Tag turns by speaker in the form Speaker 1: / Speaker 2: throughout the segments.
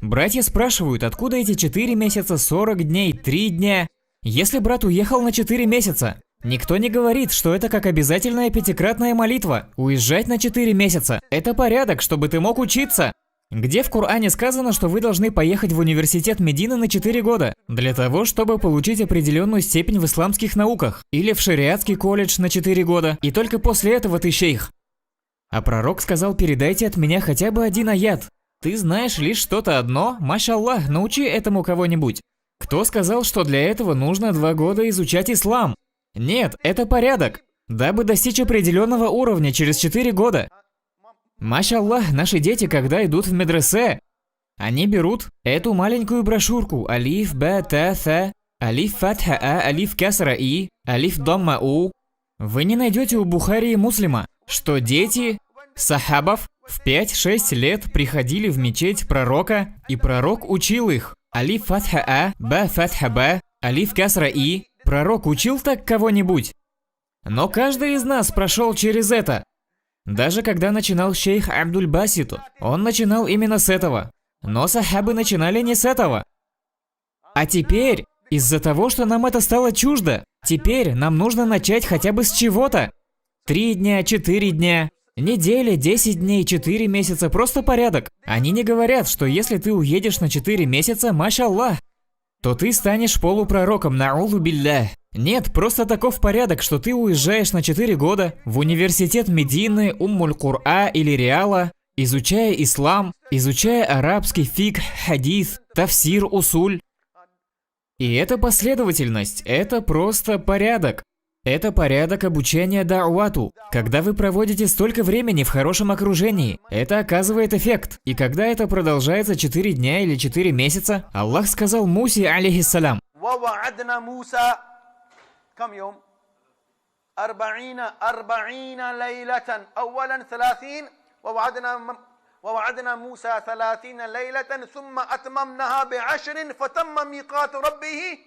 Speaker 1: Братья спрашивают, откуда эти 4 месяца, 40 дней, 3 дня. Если брат уехал на 4 месяца, никто не говорит, что это как обязательная пятикратная молитва. Уезжать на 4 месяца – это порядок, чтобы ты мог учиться. Где в Коране сказано, что вы должны поехать в университет Медины на 4 года? Для того, чтобы получить определенную степень в исламских науках. Или в шариатский колледж на 4 года. И только после этого ты шейх. А пророк сказал: передайте от меня хотя бы один аят. Ты знаешь лишь что-то одно, машаллах, научи этому кого-нибудь. Кто сказал, что для этого нужно 2 года изучать ислам? Нет, это порядок. Дабы достичь определенного уровня через 4 года. Машаллах, наши дети, когда идут в медресе, они берут эту маленькую брошюрку. Алиф, ба, та, са, алиф, фатха, а, алиф, касра, и, алиф, дамма, у. Вы не найдете у Бухари и Муслима, что дети сахабов в 5-6 лет приходили в мечеть пророка, и пророк учил их. Алиф, фатха, а, ба, фатха, ба, алиф, касра, и. Пророк учил так кого-нибудь? Но каждый из нас прошел через это. Даже когда начинал шейх Абдуль-Баситу, он начинал именно с этого. Но сахабы начинали не с этого. А теперь, из-за того, что нам это стало чуждо, теперь нам нужно начать хотя бы с чего-то. 3 дня, 4 дня, неделя, 10 дней, 4 месяца, просто порядок. Они не говорят, что если ты уедешь на 4 месяца, машаллах, то ты станешь полупророком, на'удзу биллях. Нет, просто таков порядок, что ты уезжаешь на 4 года в университет Медины, Уммуль-Кур'а или Риала, изучая ислам, изучая арабский фикх, хадис, тафсир, усуль. И это последовательность, это просто порядок. Это порядок обучения да'вату. Когда вы проводите столько времени в хорошем окружении, это оказывает эффект. И когда это продолжается 4 дня или 4 месяца, Аллах сказал Мусе, алейхиссалям:
Speaker 2: كم يوم 40 ليلة أولا 30 ووعدنا موسى 30 ليلة ثم أتممناها ب10 فتم ميقات ربه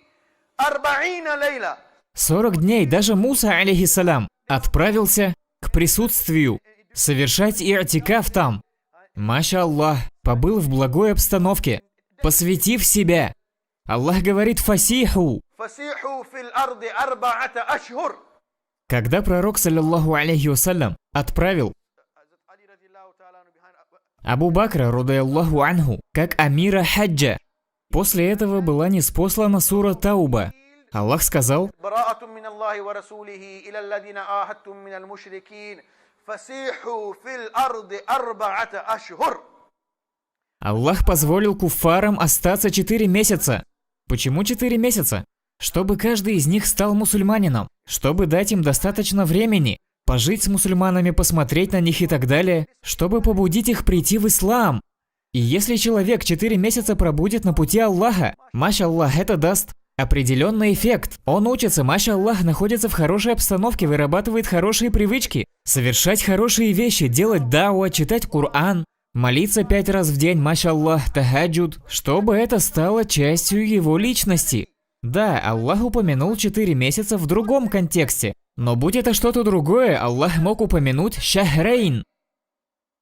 Speaker 2: 40 ليلة.
Speaker 1: 40 дней даже Муса, алейхиссалям, отправился к присутствию, совершать и'тикаф там. Маша Аллах, побыл в благой обстановке, посвятив себя. Аллах говорит: фасиху. Когда пророк, саллаллаху алейхи вассалям, отправил Абу Бакра, радийаллаху анху, как амира хаджа, после этого была ниспослана сура Тауба. Аллах сказал: Аллах позволил куффарам остаться 4 месяца. Почему 4 месяца? Чтобы каждый из них стал мусульманином, чтобы дать им достаточно времени, пожить с мусульманами, посмотреть на них и так далее, чтобы побудить их прийти в ислам. И если человек 4 месяца пробудет на пути Аллаха, машаллах, это даст определенный эффект. Он учится, машаллах, находится в хорошей обстановке, вырабатывает хорошие привычки, совершать хорошие вещи, делать дауа, читать Коран, молиться 5 раз в день, машаллах, тахаджуд, чтобы это стало частью его личности. Да, Аллах упомянул 4 месяца в другом контексте, но будь это что-то другое, Аллах мог упомянуть шахрейн.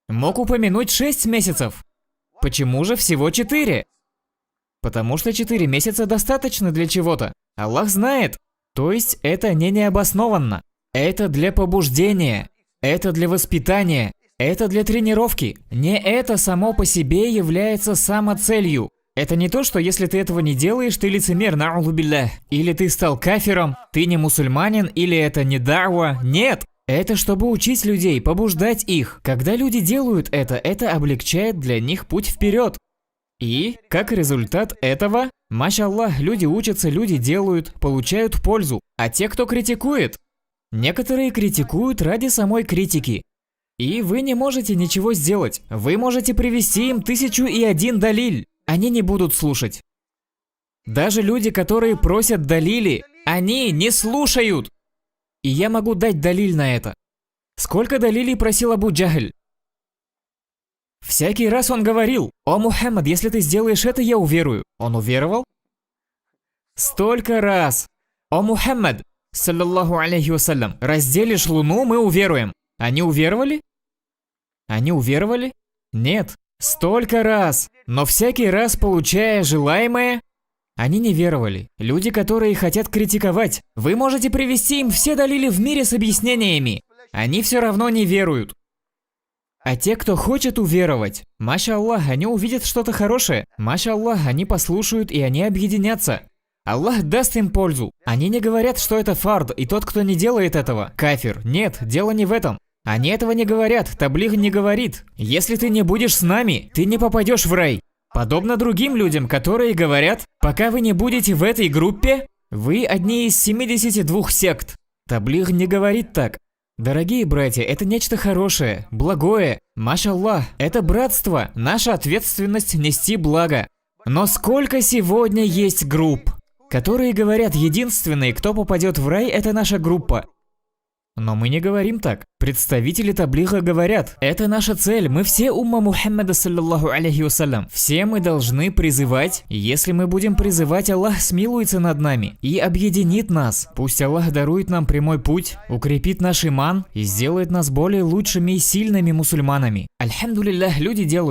Speaker 1: Мог упомянуть 6 месяцев. Почему же всего 4? Потому что 4 месяца достаточно для чего-то. Аллах знает. То есть это не необоснованно. Это для побуждения. Это для воспитания. Это для тренировки. Не это само по себе является самоцелью. Это не то, что если ты этого не делаешь, ты лицемер, на'удзу биллях. Или ты стал кафиром, ты не мусульманин, или это не дa'ва. Нет! Это чтобы учить людей, побуждать их. Когда люди делают это облегчает для них путь вперед. И, как результат этого, машаллах, люди учатся, люди делают, получают пользу. А те, кто критикует, некоторые критикуют ради самой критики. И вы не можете ничего сделать. Вы можете привести им 1001 далиль. Они не будут слушать. Даже люди, которые просят далили, они не слушают. И я могу дать далиль на это. Сколько далилей просил Абу Джахль? Всякий раз он говорил: «О Мухаммад, если ты сделаешь это, я уверую». Он уверовал? Столько раз. «О Мухаммад, саллаллаху алейхи вассалям, разделишь луну, мы уверуем». Они уверовали? Они уверовали? Нет. Столько раз. Но всякий раз, получая желаемое, они не веровали. Люди, которые хотят критиковать, вы можете привести им все далили в мире с объяснениями. Они все равно не веруют. А те, кто хочет уверовать, маша Аллах, они увидят что-то хорошее. Маша Аллах, они послушают и они объединятся. Аллах даст им пользу. Они не говорят, что это фард, и тот, кто не делает этого, кафир. Нет, дело не в этом. Они этого не говорят, таблигh не говорит. Если ты не будешь с нами, ты не попадешь в рай. Подобно другим людям, которые говорят, пока вы не будете в этой группе, вы одни из 72 сект. Таблигh не говорит так. Дорогие братья, это нечто хорошее, благое. Машаллах, это братство, наша ответственность нести благо. Но сколько сегодня есть групп, которые говорят, единственный, кто попадет в рай, это наша группа. Но мы не говорим так. Представители таблига говорят, это наша цель, мы все умма Мухаммада саллаллаху алейхи вассалям. Все мы должны призывать, если мы будем призывать, Аллах смилуется над нами и объединит нас. Пусть Аллах дарует нам прямой путь, укрепит наш иман и сделает нас более лучшими и сильными мусульманами. Альхамдулиллах, люди делают.